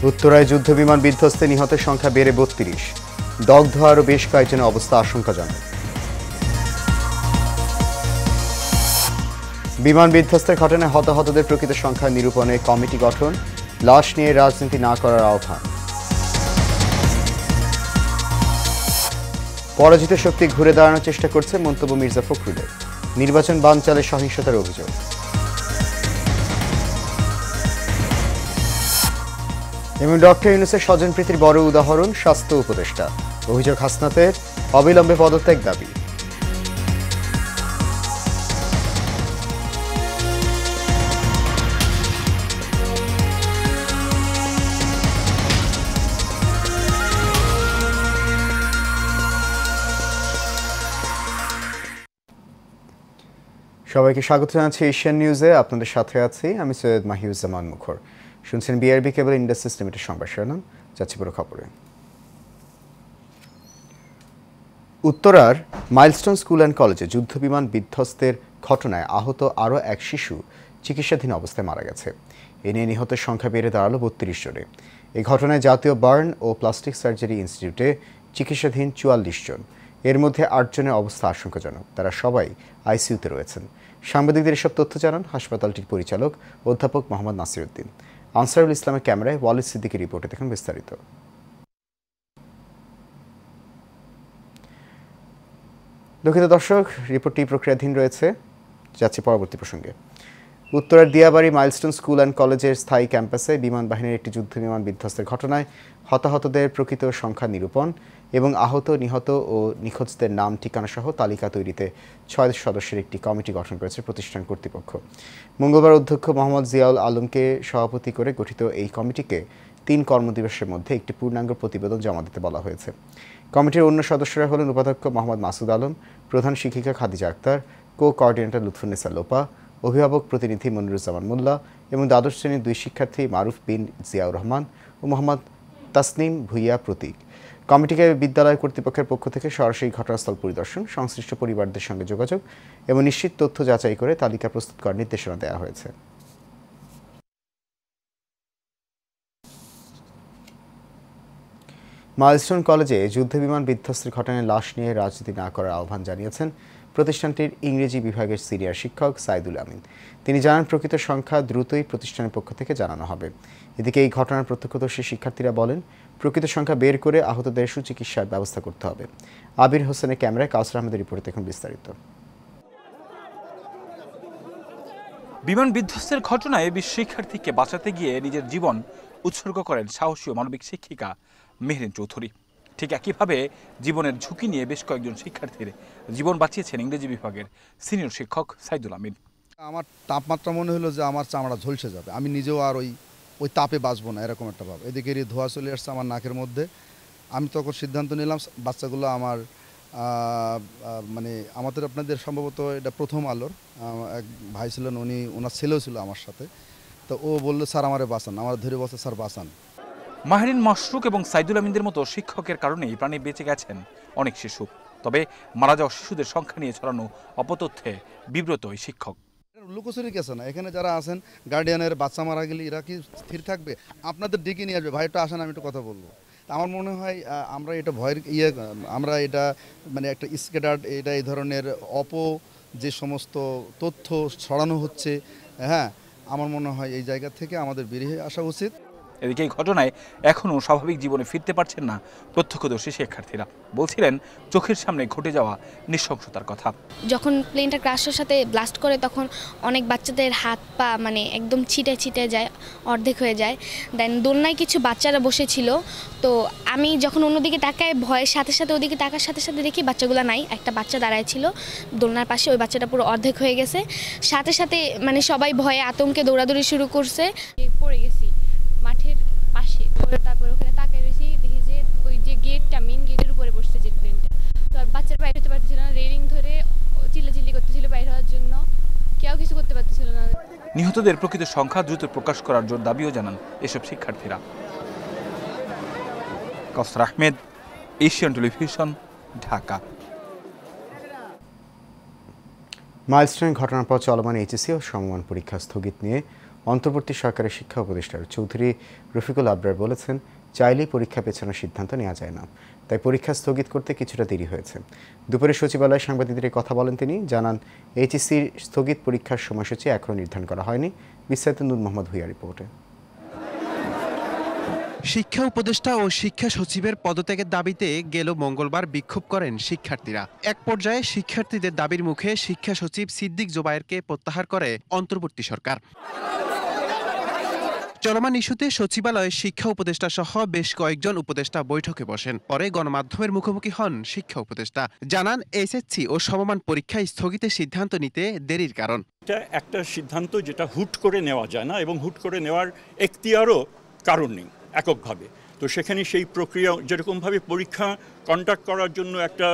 উত্তরায় যুদ্ধবিমান বিধ্বস্তে নিহতের সংখ্যা বেড়ে ৩২। দগ্ধ আরও বেশ কয়েকজনের অবস্থা আশঙ্কাজনক। বিমান বিধ্বস্তের ঘটনায় হতাহতদের প্রকৃত সংখ্যা নিরূপণে কমিটি গঠন, লাশ নিয়ে রাজনীতি না করার আহ্বান। পরাজিত শক্তি ঘুরে দাঁড়ানোর চেষ্টা করছে মন্তব্য মির্জা ফখরুলের। নির্বাচন বানচালে সহিংসতার অভিযোগ। এবং ডক্টর ইউনূসের স্বজনপ্রীতির বড় উদাহরণ স্বাস্থ্য উপদেষ্টা। অভিযোগ হাসনাতের, অবিলম্বে পদত্যাগ দাবি। সবাইকে স্বাগত জানাচ্ছি এশিয়ান নিউজে। আপনাদের সাথে আছি আমি সৈয়দ মাহিউজ্জামান মুখর। শুনছেন বিআরবি কেবল ইন্ডাস্ট্রিজ লিমিটেড সংবাদ শিরোনাম। যাচ্ছি পুরো খবরে। উত্তরার মাইলস্টোন স্কুল অ্যান্ড কলেজে যুদ্ধবিমান বিধ্বস্তের ঘটনায় আহত আরও এক শিশু চিকিৎসাধীন অবস্থায় মারা গেছে। এ নিয়ে নিহতের সংখ্যা বেড়ে দাঁড়ালো ৩২ জনে। এই ঘটনায় জাতীয় বার্ন ও প্লাস্টিক সার্জারি ইনস্টিটিউটে চিকিৎসাধীন ৪৪ জন। এর মধ্যে ৮ জনের অবস্থা আশঙ্কাজনক। তারা সবাই আইসিইউতে রয়েছেন। সাংবাদিকদের এসব তথ্য জানান হাসপাতালটির পরিচালক অধ্যাপক মোহাম্মদ নাসিরউদ্দিন। আনসারুল ইসলামের ক্যামেরায় ওয়ালিদ সিদ্দিকীর রিপোর্টে দেখুন বিস্তারিত। দুঃখিত দর্শক, রিপোর্টটি প্রক্রিয়াধীন রয়েছে। যাচ্ছে পরবর্তী প্রসঙ্গে। উত্তরার দিয়াবাড়ি মাইলস্টোন স্কুল অ্যান্ড কলেজের স্থায়ী ক্যাম্পাসে বিমান বাহিনীর একটি যুদ্ধবিমান বিধ্বস্তের ঘটনায় হতাহতদের প্রকৃত সংখ্যা নিরূপণ এবং আহত, নিহত ও নিখোঁজদের নাম ঠিকানাসহ তালিকা তৈরিতে ৬ সদস্যের একটি কমিটি গঠন করেছে প্রতিষ্ঠান কর্তৃপক্ষ। মঙ্গলবার অধ্যক্ষ মোহাম্মদ জিয়াউল আলমকে সভাপতি করে গঠিত এই কমিটিকে ৩ কর্মদিবসের মধ্যে একটি পূর্ণাঙ্গ প্রতিবেদন জমা দিতে বলা হয়েছে। কমিটির অন্য সদস্যরা হলেন উপাধ্যক্ষ মোহাম্মদ মাসুদ আলম, প্রধান শিক্ষিকা খাদিজা আক্তার, কো-কোঅর্ডিনেটর লুৎফুন্নেসা লোপা, অভিভাবক প্রতিনিধি মনিরুজ্জামান মোল্লা এবং দ্বাদশ শ্রেণীর ২ শিক্ষার্থী মারুফ বিন জিয়াউর রহমান ও মোহাম্মদ তাসনিম ভুইয়া প্রতীক। কমিটিকে বিদ্যালয় কর্তৃপক্ষের পক্ষ থেকে সরাসরি ঘটনাস্থল পরিদর্শন, সংশ্লিষ্ট পরিবারদের সঙ্গে যোগাযোগ এবং নিশ্চিত তথ্য যাচাই করে তালিকা প্রস্তুত করার নির্দেশনা দেওয়া হয়েছে। মাইলস্টোন কলেজে যুদ্ধবিমান বিধ্বস্তের ঘটনায় লাশ নিয়ে রাজনীতি না করার আহ্বান জানিয়েছেন প্রতিষ্ঠানটির ইংরেজি বিভাগের সিনিয়র শিক্ষক সাইদুল আমিন। তিনি জানান, প্রকৃত সংখ্যা দ্রুতই প্রতিষ্ঠানের পক্ষ থেকে জানানো হবে। এদিকে এই ঘটনার প্রত্যক্ষদর্শী শিক্ষার্থীরা বলেন, প্রকৃত সংখ্যা বের করে আহতদের সুচিকিৎসার ব্যবস্থা করতে হবে। আবির হোসেনের ক্যামেরায় কাউসার আহমেদের রিপোর্টে দেখুন বিস্তারিত। বিমান বিধ্বস্তের ঘটনায় ২০ শিক্ষার্থীকে বাঁচাতে গিয়ে নিজের জীবন উৎসর্গ করেন সাহসী ও মানবিক শিক্ষিকা মেহরিন চৌধুরী। ঠিক একইভাবে জীবনের ঝুঁকি নিয়ে বেশ কয়েকজন শিক্ষার্থীর জীবন বাঁচিয়েছেন ইংরেজি বিভাগের সিনিয়র শিক্ষক সাইদুল আমিন। আমার তাপমাত্রা মনে হলো যে আমার চামড়া ঝলসে যাবে, আমি নিজেও আর ওই তাপে বাঁচবো না, এরকম একটা ভাব। এদিকে ধোঁয়া চলে আসছে আমার নাকের মধ্যে। আমি তখন সিদ্ধান্ত নিলাম বাচ্চাগুলো আমার মানে আমাদের আপনাদের সম্ভবত এটা প্রথম আলোর এক ভাই ছিলেন, ওনার ছেলেও ছিল আমার সাথে। তো ও বললো, স্যার আমারে বাঁচান, আমার ধরে বলছে স্যার বাঁচান। মাহরিন মাশরুক এবং সাইদুল আমিনদের মতো শিক্ষকের কারণেই প্রাণে বেঁচে গেছেন অনেক শিশু। তবে মারা যাওয়া শিশুদের সংখ্যা নিয়ে ছড়ানো অপতথ্যে বিব্রত ওই শিক্ষক। লুকোচুরি কেছে না, এখানে যারা আছেন গার্ডিয়ানের বাচ্চা মারা গেলে এরা কি স্থির থাকবে? আপনাদের ডেকে নিয়ে আসবে, ভাই একটু আসেন, আমি একটু কথা বলবো। আমার মনে হয় আমরা এটা ভয়ের আমরা এটা মানে একটা স্ক্যাটার্ড, এটা এই ধরনের যে সমস্ত তথ্য ছড়ানো হচ্ছে, হ্যাঁ, আমার মনে হয় এই জায়গা থেকে আমাদের বেরিয়ে আসা উচিত। এদিকে এই ঘটনায় এখনও স্বাভাবিক জীবনে ফিরতে পারছেন না প্রত্যক্ষদর্শী শিক্ষার্থীরা। বলছিলেন, চোখের সামনে ঘটে যাওয়া নৃশংসতার কথা। যখন প্লেনটা ক্র্যাশের সাথে ব্লাস্ট করে তখন অনেক বাচ্চাদের হাত পা মানে একদম ছিটে যায়, অর্ধেক হয়ে যায়। দেন দোলনায় কিছু বাচ্চারা বসেছিল। তো আমি যখন অন্যদিকে তাকায়, ভয়ের সাথে সাথে ওদিকে তাকার সাথে সাথে দেখি বাচ্চাগুলো নাই। একটা বাচ্চা দাঁড়ায় ছিল দোলনার পাশে, ওই বাচ্চাটা পুরো অর্ধেক হয়ে গেছে। সাথে সাথে মানে সবাই ভয়ে আতঙ্কে দৌড়াদৌড়ি শুরু করছে। পড়ে গেছি মাঠের পাশে, তারপর ওখানে তাকাই রয়েছি, দেখি যে ওই যে গেটটা, মেন গেটের উপরে বসছে যে প্লেনটা। তো আর বাচ্চার বাইরে হতে পারতেছিল না, রেলিং ধরে চিল্লাচিল্লি করতেছিল বাইরে হওয়ার জন্য, কেউ কিছু করতে পারতেছিল না। নিহতদের প্রকৃত সংখ্যা দ্রুত প্রকাশ করার জোর দাবিও জানান এসব শিক্ষার্থীরা। Kawsar Ahmed, Asian television, Dhaka. Milestone ঘটনার পর চলমান এইচএসসি ও সমমান পরীক্ষা স্থগিত নিয়ে অন্তর্বর্তী সরকারের শিক্ষা উপদেষ্টা চৌধুরী রফিকুল আবরার বলেছেন, চাইলেই পরীক্ষা পেছানোর সিদ্ধান্ত নেওয়া যায় না, তাই পরীক্ষা স্থগিত করতে কিছুটা দেরি হয়েছে। দুপুরে সচিবালয়ে সাংবাদিকদের কথা বলেন তিনি, জানান এইচএসসির স্থগিত পরীক্ষার সময়সূচি এখনও নির্ধারণ করা হয়নি। বিস্তারিত নূর মোহাম্মদ ভূঁইয়া রিপোর্টে। শিক্ষা উপদেষ্টা ও শিক্ষা সচিবের পদত্যাগের দাবিতে গেল মঙ্গলবার বিক্ষোভ করেন শিক্ষার্থীরা। এক পর্যায়ে শিক্ষার্থীদের দাবির মুখে শিক্ষা সচিব সিদ্দিক জোবায়েরকে প্রত্যাহার করে অন্তর্বর্তী সরকার। চলমান ইস্যুতে সচিবালয়ে শিক্ষা উপদেষ্টা সহ বেশ কয়েকজন উপদেষ্টা বৈঠকে বসেন। পরে গণমাধ্যমের মুখোমুখি হন শিক্ষা উপদেষ্টা, জানান এসএসসি ও সমমান পরীক্ষা স্থগিতের সিদ্ধান্ত নিতে দেরির কারণ। এটা একটা সিদ্ধান্ত যেটা হুট করে নেওয়া যায় না, এবং হুট করে নেওয়ার এখতিয়ারও কারণ নেই এককভাবে। তো সেখানে সেই প্রক্রিয়া যেরকমভাবে পরীক্ষা কন্ডাক্ট করার জন্য একটা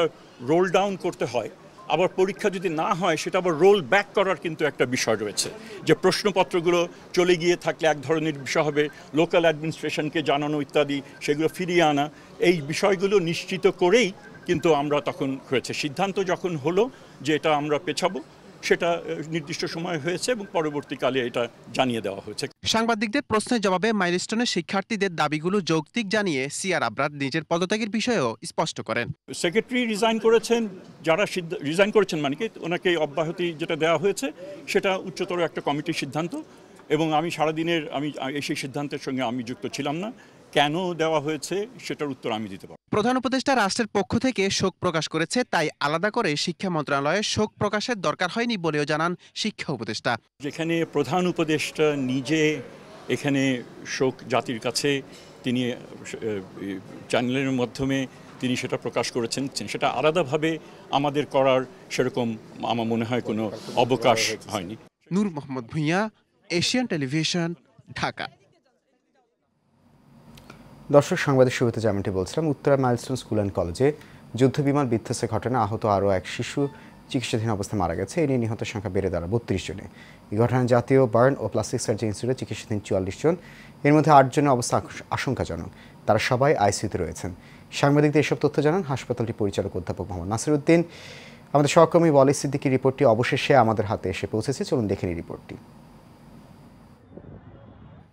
রোল ডাউন করতে হয়, আবার পরীক্ষা যদি না হয় সেটা আবার রোল ব্যাক করার কিন্তু একটা বিষয় রয়েছে, যে প্রশ্নপত্রগুলো চলে গিয়ে থাকলে এক ধরনের বিষয় হবে, লোকাল অ্যাডমিনিস্ট্রেশনকে জানানো ইত্যাদি, সেগুলো ফিরিয়ে আনা, এই বিষয়গুলো নিশ্চিত করেই কিন্তু আমরা তখন হয়েছে সিদ্ধান্ত যখন হলো যে এটা আমরা পেছাবো, সেটা নির্দিষ্ট সময় হয়েছে এবং পরবর্তীকালে এটা জানিয়ে দেওয়া হয়েছে। সাংবাদিকদের প্রশ্নের জবাবে মাইলস্টোনের শিক্ষার্থীদের দাবিগুলো যৌক্তিক জানিয়ে সিআর আবরার নিজের পদত্যাগের বিষয়েও স্পষ্ট করেন। সেক্রেটারি রিজাইন করেছেন, যারা রিজাইন করেছেন মানে কি ওনাকে অব্যাহতি যেটা দেওয়া হয়েছে সেটা উচ্চতর একটা কমিটির সিদ্ধান্ত, এবং আমি সারাদিনের সেই সিদ্ধান্তের সঙ্গে আমি যুক্ত ছিলাম না। কেন দেওয়া হয়েছে সেটার উত্তর আমি দিতে পারব। প্রধান উপদেষ্টা রাষ্ট্রের পক্ষ থেকে শোক প্রকাশ করেছে, তাই আলাদা করে শিক্ষা মন্ত্রণালয়ে শোক প্রকাশের দরকার হয়নি বলেও জানান শিক্ষা উপদেষ্টা। যেখানে প্রধান উপদেষ্টা নিজে এখানে শোক জাতির কাছে তিনি চ্যানেলের মাধ্যমে তিনি সেটা প্রকাশ করেছেন, সেটা আলাদাভাবে আমাদের করার সেরকম আমার মনে হয় কোনো অবকাশ হয়নি। নূর মোহাম্মদ ভূঁইয়া, এশিয়ান টেলিভিশন, ঢাকা। দর্শক, সংবাদের শুরুতে যেমনটি বলছিলাম, উত্তরা মাইলস্টোন স্কুল অ্যান্ড কলেজে যুদ্ধবিমান বিধ্বস্তের ঘটনায় আহত আরও এক শিশু চিকিৎসাধীন অবস্থায় মারা গেছে। এ নিয়ে নিহতের সংখ্যা বেড়ে দাঁড়ায় 32 জনে। এই ঘটনায় জাতীয় বার্ন ও প্লাস্টিক সার্জারি ইনস্টিটিউটে চিকিৎসাধীন 44 জন, এর মধ্যে 8 জনের অবস্থা আশঙ্কাজনক। তারা সবাই আইসিইউতে রয়েছেন। সাংবাদিকদের এসব তথ্য জানান হাসপাতালটির পরিচালক অধ্যাপক মোহাম্মদ নাসির উদ্দিন। আমাদের সহকর্মী ওয়ালিদ সিদ্দিকীর রিপোর্টটি অবশেষে আমাদের হাতে এসে পৌঁছেছে, চলুন দেখে নিই রিপোর্টটি।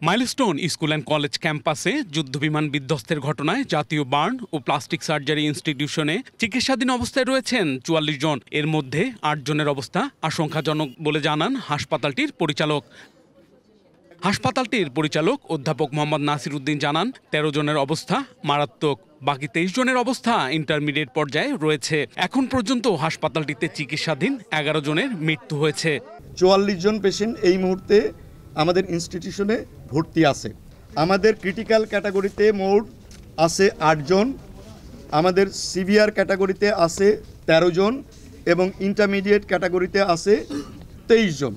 মাইলস্টোন স্কুল অ্যান্ড কলেজ ক্যাম্পাসে যুদ্ধবিমান বিধ্বস্তের ঘটনায় জাতীয় বার্ন ও প্লাস্টিক সার্জারি ইনস্টিটিউশনে চিকিৎসাধীন অবস্থায় রয়েছেন 44 জন। এর মধ্যে 8 জনের অবস্থা আশঙ্কাজনক বলে জানান হাসপাতালটির পরিচালক। হাসপাতালটির পরিচালক অধ্যাপক মোহাম্মদ নাসির উদ্দিন জানান 13 জনের অবস্থা মারাত্মক, বাকি 23 জনের অবস্থা ইন্টারমিডিয়েট পর্যায়ে রয়েছে। এখন পর্যন্ত হাসপাতালটিতে চিকিৎসাধীন 11 জনের মৃত্যু হয়েছে। 44 জন পেশেন্ট এই মুহূর্তে আমাদের ইনস্টিটিউশনে ভর্তি আছে। আমাদের ক্রিটিক্যাল ক্যাটাগরিতে মোট আছে 8 জন, আমাদের সিভিয়ার ক্যাটাগরিতে আছে 13 জন এবং ইন্টারমিডিয়েট ক্যাটাগরিতে আছে 23 জন।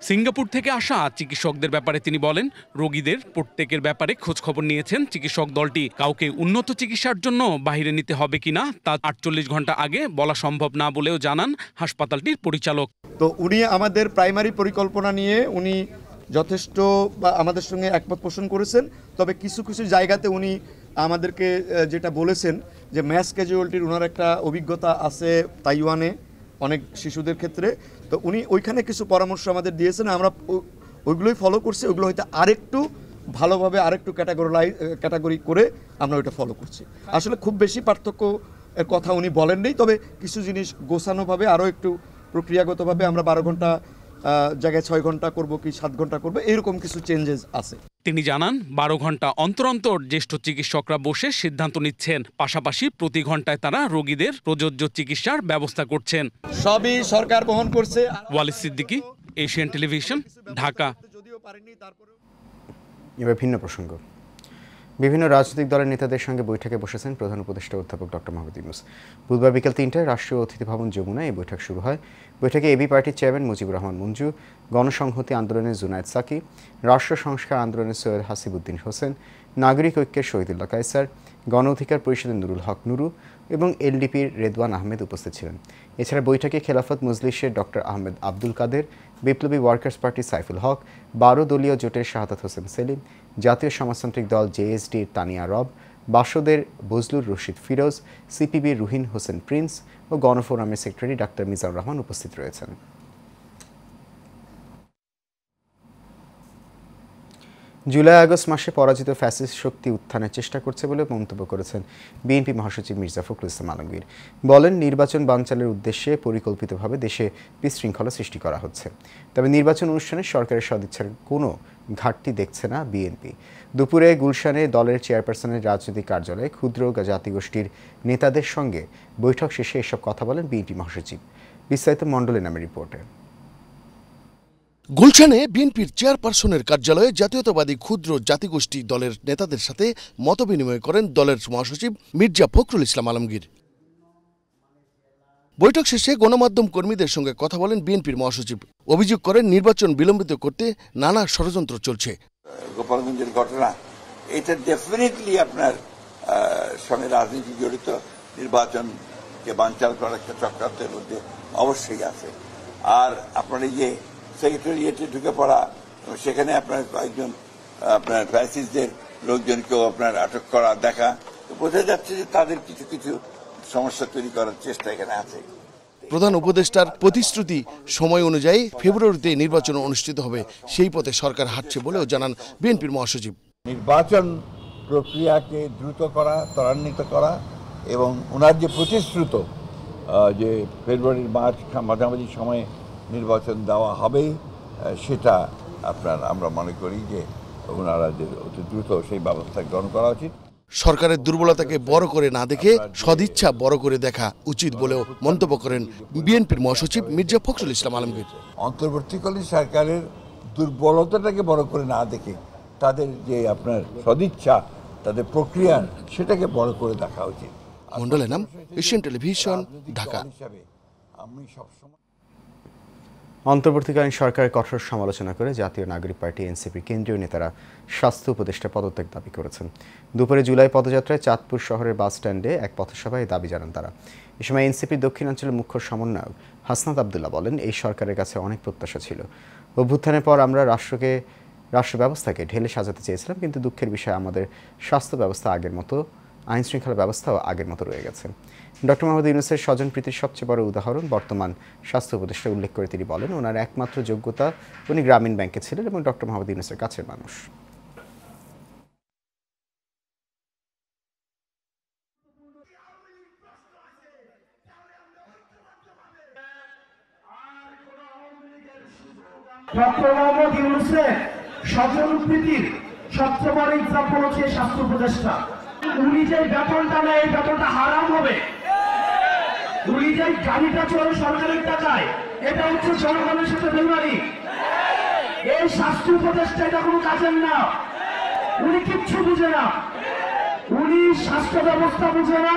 সিঙ্গাপুর থেকে আসা চিকিৎসকদের ব্যাপারে তিনি বলেন, রোগীদের প্রত্যেকের ব্যাপারে খোঁজ খবর নিয়েছেন চিকিৎসক দলটি। কাউকে উন্নত চিকিৎসার জন্য বাইরে নিতে হবে কিনা তা 48 ঘন্টা আগে বলা সম্ভব না বলেও জানান হাসপাতালটির পরিচালক। তো উনি আমাদের প্রাইমারি পরিকল্পনা নিয়ে উনি যথেষ্ট আমাদের সঙ্গে একমত পোষণ করেছেন। তবে কিছু কিছু জায়গাতে উনি আমাদেরকে যেটা বলেছেন যে ম্যাস ক্যাজুয়ালিটির ওনার একটা অভিজ্ঞতা আছে তাইওয়ানে অনেক শিশুদের ক্ষেত্রে, তো উনি ওইখানে কিছু পরামর্শ আমাদের দিয়েছেন। আমরা ওইগুলোই ফলো করছি। ওইগুলো হয়তো আরেকটু ভালোভাবে আরেকটু ক্যাটাগরি করে আমরা ওইটা ফলো করছি। আসলে খুব বেশি পার্থক্য কথা উনি বলেননি, তবে কিছু জিনিস গোছানোভাবে আরও একটু প্রক্রিয়াগতভাবে আমরা 12 ঘন্টা জায়গায় 6 ঘন্টা করব কি 7 ঘন্টা করব, এরকম কিছু চেঞ্জেস আছে। তিনি জানান 12 ঘন্টা অন্তর অন্তর জ্যেষ্ঠ চিকিৎসকরা বসে সিদ্ধান্ত নিচ্ছেন, পাশাপাশি প্রতি ঘন্টায় তারা রোগীদের প্রযোজ্য চিকিৎসার ব্যবস্থা করছেন। সবই সরকার বহন করছে। Walid Siddiqui, Asian television, Dhaka. এবার ভিন্ন প্রসঙ্গ। বিভিন্ন রাজনৈতিক দলের নেতাদের সঙ্গে বৈঠকে বসেছেন প্রধান উপদেষ্টা অধ্যাপক ডক্টর মোহাম্মদ ইউনূস। বুধবার বিকেল 3টায় রাষ্ট্রীয় অতিথি ভবন যমুনায় এই বৈঠক শুরু হয়। বৈঠকে এবি পার্টির চেয়ারম্যান মুজিবুর রহমান মঞ্জু, গণসংহতি আন্দোলনের জুনায়েদ সাকি, রাষ্ট্র সংস্কার আন্দোলনের সৈয়দ হাসিবুদ্দিন হোসেন, নাগরিক ঐক্যের শহীদুল্লাহ কায়সার, গণ অধিকার পরিষদের নুরুল হক নুরু এবং এলডিপির রেদওয়ান আহমেদ উপস্থিত ছিলেন। এছাড়া বৈঠকে খেলাফত মজলিসের ডক্টর আহমেদ আব্দুল কাদের, বিপ্লবী ওয়ার্কার্স পার্টির সাইফুল হক, 12 দলীয় জোটের শাহাদাত হোসেন সেলিম, জাতীয় সমাজতান্ত্রিক দল জেএসডির তানিয়া রব, বাসদের বজলুর রশিদ ফিরোজ, সিপিবির রুহিন হোসেন প্রিন্স ও গণফোরামের সেক্রেটারি ডাক্তার মিজানুর রহমান উপস্থিত রয়েছেন। জুলাই আগস্ট মাসে পরাজিত ফ্যাসিস্ট শক্তি উত্থানের চেষ্টা করছে বলে মন্তব্য করেছেন বিএনপি মহাসচিব মির্জা ফখরুল ইসলাম আলমগীর। বলেন, নির্বাচন বানচালের উদ্দেশ্যে পরিকল্পিতভাবে দেশে বিশৃঙ্খলা সৃষ্টি করা হচ্ছে। তবে নির্বাচন অনুষ্ঠানে সরকারের সদিচ্ছার কোনো ঘাটতি দেখছে না বিএনপি। দুপুরে গুলশানে দলের চেয়ারপারসনের রাজনৈতিক কার্যালয়ে ক্ষুদ্র জাতিগোষ্ঠীর নেতাদের সঙ্গে বৈঠক শেষে এসব কথা বলেন বিএনপি মহাসচিব। বিস্তারিত মণ্ডলের নামে রিপোর্টে। গুলশানে বিএনপির চেয়ারপারসনের কার্যালয়ে জাতীয়তাবাদী ক্ষুদ্র জাতিগোষ্ঠী দলের নেতাদের সাথে মতবিনিময় করেন দলের মহাসচিব মির্জা ফখরুল ইসলাম আলমগীর। বৈঠক শেষে গণমাধ্যম কর্মীদের সঙ্গে কথা বলেন বিএনপির মহাসচিব। অভিযোগ করেন, নির্বাচন বিলম্বিত করতে নানা ষড়যন্ত্র চলছে। গোপালগঞ্জের ঘটনা, এটা ডেফিনেটলি আপনার সঙ্গে রাজনীতি জড়িত, নির্বাচনকে বানচাল করার একটা চক্রান্তের মধ্যে অবশ্যই আছে। আর আপনার এই যে সেক্রেটারিয়েটে ঢুকে পড়া, সেখানে আপনার কয়েকজন আপনার ফ্যাসিস্টদের লোকজনকেও আপনার আটক করা দেখা, বোঝা যাচ্ছে যে তাদের কিছু কিছু সমস্যা তৈরি করার চেষ্টা এখানে আছে। প্রধান উপদেষ্টার প্রতিশ্রুতি সময় অনুযায়ী ফেব্রুয়ারিতে নির্বাচন অনুষ্ঠিত হবে, সেই পথে সরকার হাঁটছে বলেও জানান বিএনপির মহাসচিব। নির্বাচন প্রক্রিয়াকে দ্রুত করা, ত্বরান্বিত করা এবং ওনার যে প্রতিশ্রুত যে ফেব্রুয়ারির মার্চ মাঝামাঝি সময়ে নির্বাচন দেওয়া হবে, সেটা আমরা মনে করি যে ওনারা যে অতি দ্রুত সেই ব্যবস্থা গ্রহণ করা উচিত। সরকারের দুর্বলতাকে বড় করে না দেখে সদিচ্ছা বড় করে দেখা উচিত বলেও মন্তব্য করেন বিএনপির মহাসচিব মির্জা ফখরুল ইসলাম আলমগীর। অন্তর্বর্তীকালীন সরকারের দুর্বলতাটাকে বড় করে না দেখে তাদের যে আপনার সদিচ্ছা, তাদের প্রক্রিয়া, সেটাকে বড় করে দেখা উচিত। মন্ডলের নাম, এশিয়ান টেলিভিশন, ঢাকা। আমি সবসময় অন্তর্বর্তীকালীন সরকারের কঠোর সমালোচনা করে জাতীয় নাগরিক পার্টি এনসিপির কেন্দ্রীয় নেতারা স্বাস্থ্য উপদেষ্টা পদত্যাগ দাবি করেছেন। দুপুরে জুলাই পদযাত্রায় চাঁদপুর শহরের বাস স্ট্যান্ডে এক পথসভায় দাবি জানান তারা। এ সময় এনসিপির দক্ষিণাঞ্চলের মুখ্য সমন্বয়ক হাসনাত আবদুল্লাহ বলেন, এই সরকারের কাছে অনেক প্রত্যাশা ছিল। অভ্যুত্থানের পর আমরা রাষ্ট্র ব্যবস্থাকে ঢেলে সাজাতে চেয়েছিলাম, কিন্তু দুঃখের বিষয় আমাদের স্বাস্থ্য ব্যবস্থা আগের মতো, আইন শৃঙ্খলা ব্যবস্থাও আগের মতো রয়ে গেছে। ডক্টর মোহাম্মদ ইউনূসের স্বজনপ্রীতির সবচেয়ে বড় উদাহরণ বর্তমান স্বাস্থ্য উপদেষ্টা উল্লেখ করে তিনি বলেন, ওনার একমাত্র যোগ্যতা উনি গ্রামীণ ব্যাংকে ছিলেন এবং ডক্টর মোহাম্মদ ইউনূসের কাছের মানুষ। ডক্টর মোহাম্মদ ইউনূসের স্বজনপ্রীতির সবচেয়ে বড় এক্সাম্পল হচ্ছে স্বাস্থ্য উপদেষ্টা। উনি যে বেতনটা নেয়, এই বেতনটা হারাম হবে। উনি যে গাড়িটা চলে সরকারের টাকায়, এটা হচ্ছে জনগণের সাথে বেইমানি। এই স্বাস্থ্য উপদেষ্টা এটা কোনো কাজের না। উনি কিচ্ছু বুঝে না, উনি স্বাস্থ্য ব্যবস্থা বুঝে না,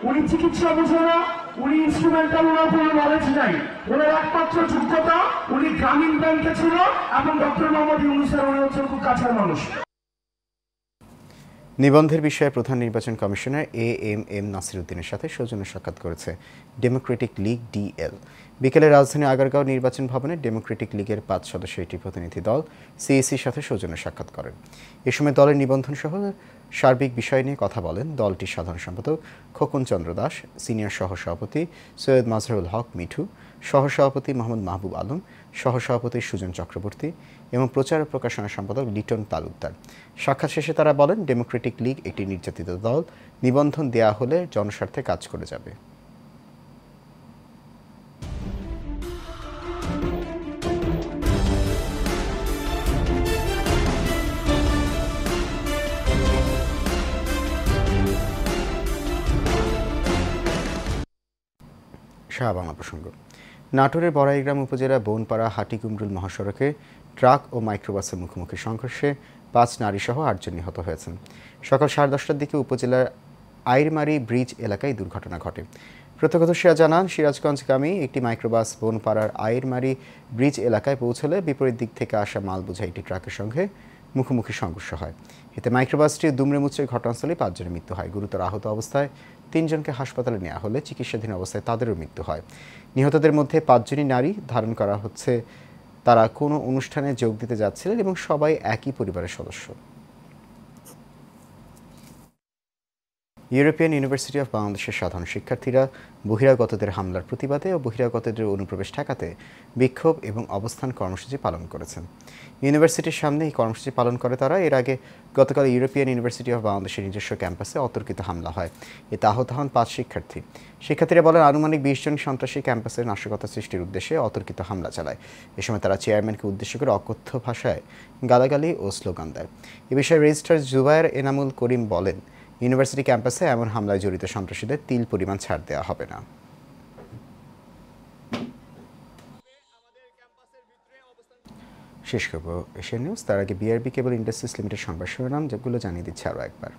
উনি চিকিৎসা বুঝে না, উনি ইনস্ট্রুমেন্টাল, ওনার কোনো নলেজ নাই। ওনার একমাত্র যোগ্যতা উনি গ্রামীণ ব্যাংকে ছিল এবং ডক্টর মোহাম্মদ ইউনূসের উনি হচ্ছেন খুব কাছের মানুষ। নিবন্ধের বিষয়ে প্রধান নির্বাচন কমিশনার এএমএম নাসির উদ্দিনের সাথে সৌজন্য সাক্ষাৎ করেছে ডেমোক্রেটিক লীগ ডিএল। বিকেলে রাজধানী আগারগাঁও নির্বাচন ভবনে ডেমোক্রেটিক লীগের 5 সদস্য একটি প্রতিনিধি দল সিএসির সাথে সৌজন্য সাক্ষাৎ করেন। এ সময় দলের নিবন্ধন সহ সার্বিক বিষয় নিয়ে কথা বলেন দলটির সাধারণ সম্পাদক খোকন চন্দ্র দাস, সিনিয়র সহসভাপতি সৈয়দ মাজহারুল হক মিঠু, সহসভাপতি মোহাম্মদ মাহবুব আলম, সহসভাপতি সুজন চক্রবর্তী এবং প্রচার ও প্রকাশনা সম্পাদক লিটন তালুকদার। সাক্ষাৎ শেষে তারা বলেন, ডেমোক্রেটিক লীগ একটি নির্যাতিত দল, নিবন্ধন দেয়া হলে জনস্বার্থে কাজ করে যাবে। বাংলা প্রসঙ্গ। নাটোরের বড়াইগ্রাম উপজেলা বনপাড়া হাটিকুমরুল মহাসড়কে ট্রাক ও মাইক্রোবাসের মুখোমুখি সংঘর্ষে 5 নারীসহ 8 জন নিহত হয়েছেন। সকাল 10:30টার দিকে উপজেলার আইরমারি ব্রিজ এলাকায় দুর্ঘটনা ঘটে। প্রত্যক্ষদর্শীরা জানান, সিরাজগঞ্জগামী একটি মাইক্রোবাস বনপাড়ার আইরমারি ব্রিজ এলাকায় পৌঁছলে বিপরীত দিক থেকে আসা মাল বোঝাই একটি ট্রাকের সঙ্গে মুখোমুখি সংঘর্ষ হয়। এতে মাইক্রোবাসটি দুমড়ে মুচড়ে ঘটনাস্থলে 5 জনের মৃত্যু হয়। গুরুতর আহত অবস্থায় 3 জনকে হাসপাতালে নেওয়া হলে চিকিৎসাধীন অবস্থায় তাদেরও মৃত্যু হয়। নিহতদের মধ্যে 5 জনই নারী। ধারণ করা হচ্ছে তারা কোনো অনুষ্ঠানে যোগ দিতে যাচ্ছিলেন এবং সবাই একই পরিবারের সদস্য। ইউরোপিয়ান ইউনিভার্সিটি অফ বাংলাদেশের সাধারণ শিক্ষার্থীরা বহিরাগতদের হামলার প্রতিবাদে ও বহিরাগতদের অনুপ্রবেশ ঠেকাতে বিক্ষোভ এবং অবস্থান কর্মসূচি পালন করেছেন। ইউনিভার্সিটির সামনে এই কর্মসূচি পালন করে তারা। এর আগে গতকাল ইউরোপিয়ান ইউনিভার্সিটি অফ বাংলাদেশের নিজস্ব ক্যাম্পাসে অতর্কিত হামলা হয়। এতে আহত হন 5 শিক্ষার্থী। শিক্ষার্থীরা বলেন, আনুমানিক 20 জন সন্ত্রাসী ক্যাম্পাসে নাশকতা সৃষ্টির উদ্দেশ্যে অতর্কিত হামলা চালায়। এ সময় তারা চেয়ারম্যানকে উদ্দেশ্য করে অকথ্য ভাষায় গালাগালি ও স্লোগান দেয়। এ বিষয়ে রেজিস্ট্রার জুবায়ের এনামুল করিম বলেন, ইউনিভার্সিটি ক্যাম্পাসে এমন হামলায় জড়িত সন্ত্রাসীদের তিল পরিমাণ ছাড় দেওয়া হবে না। শেষ করব এশিয়ান নিউজ। তার আগে বিআরবি কেবল ইন্ডাস্ট্রিজ লিমিটেড সংবাদ শিরোনাম যেগুলো জানিয়ে দিচ্ছে আরও একবার।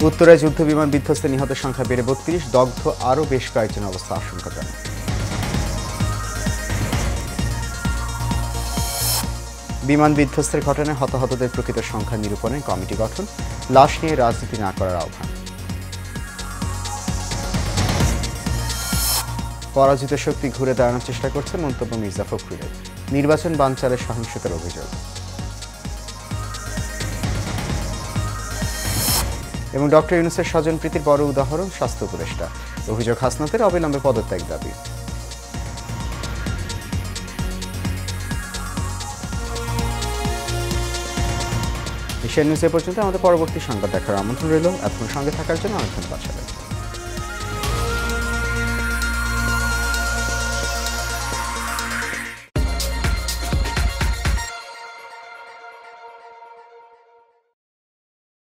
উত্তরায় যুদ্ধ বিমান বিধ্বস্তে নিহতের সংখ্যা বেড়ে 32, দগ্ধ আরও বেশ কয়েকজনের অবস্থা আশঙ্কাজনক। বিমান বিধ্বস্তের ঘটনায় হতাহতদের প্রকৃত সংখ্যা নিরূপণে কমিটি গঠন, লাশ নিয়ে রাজনীতি না করার আহ্বান। পরাজিত শক্তি ঘুরে দাঁড়ানোর চেষ্টা করছে মন্তব্য মির্জা ফখরুলের। নির্বাচন বানচালের সহিংসতার অভিযোগ। এবং ডক্টর ইউনূসের স্বজনপ্রীতির বড় উদাহরণ স্বাস্থ্য উপদেষ্টা। অভিযোগ হাসনাতের অবিলম্বে পদত্যাগ দাবি। এশিয়ান নিউজ এ পর্যন্ত। আমাদের পরবর্তী সংবাদ দেখার আমন্ত্রণ রইল। এতক্ষণ সঙ্গে থাকার জন্য অনেক ধন্যবাদ।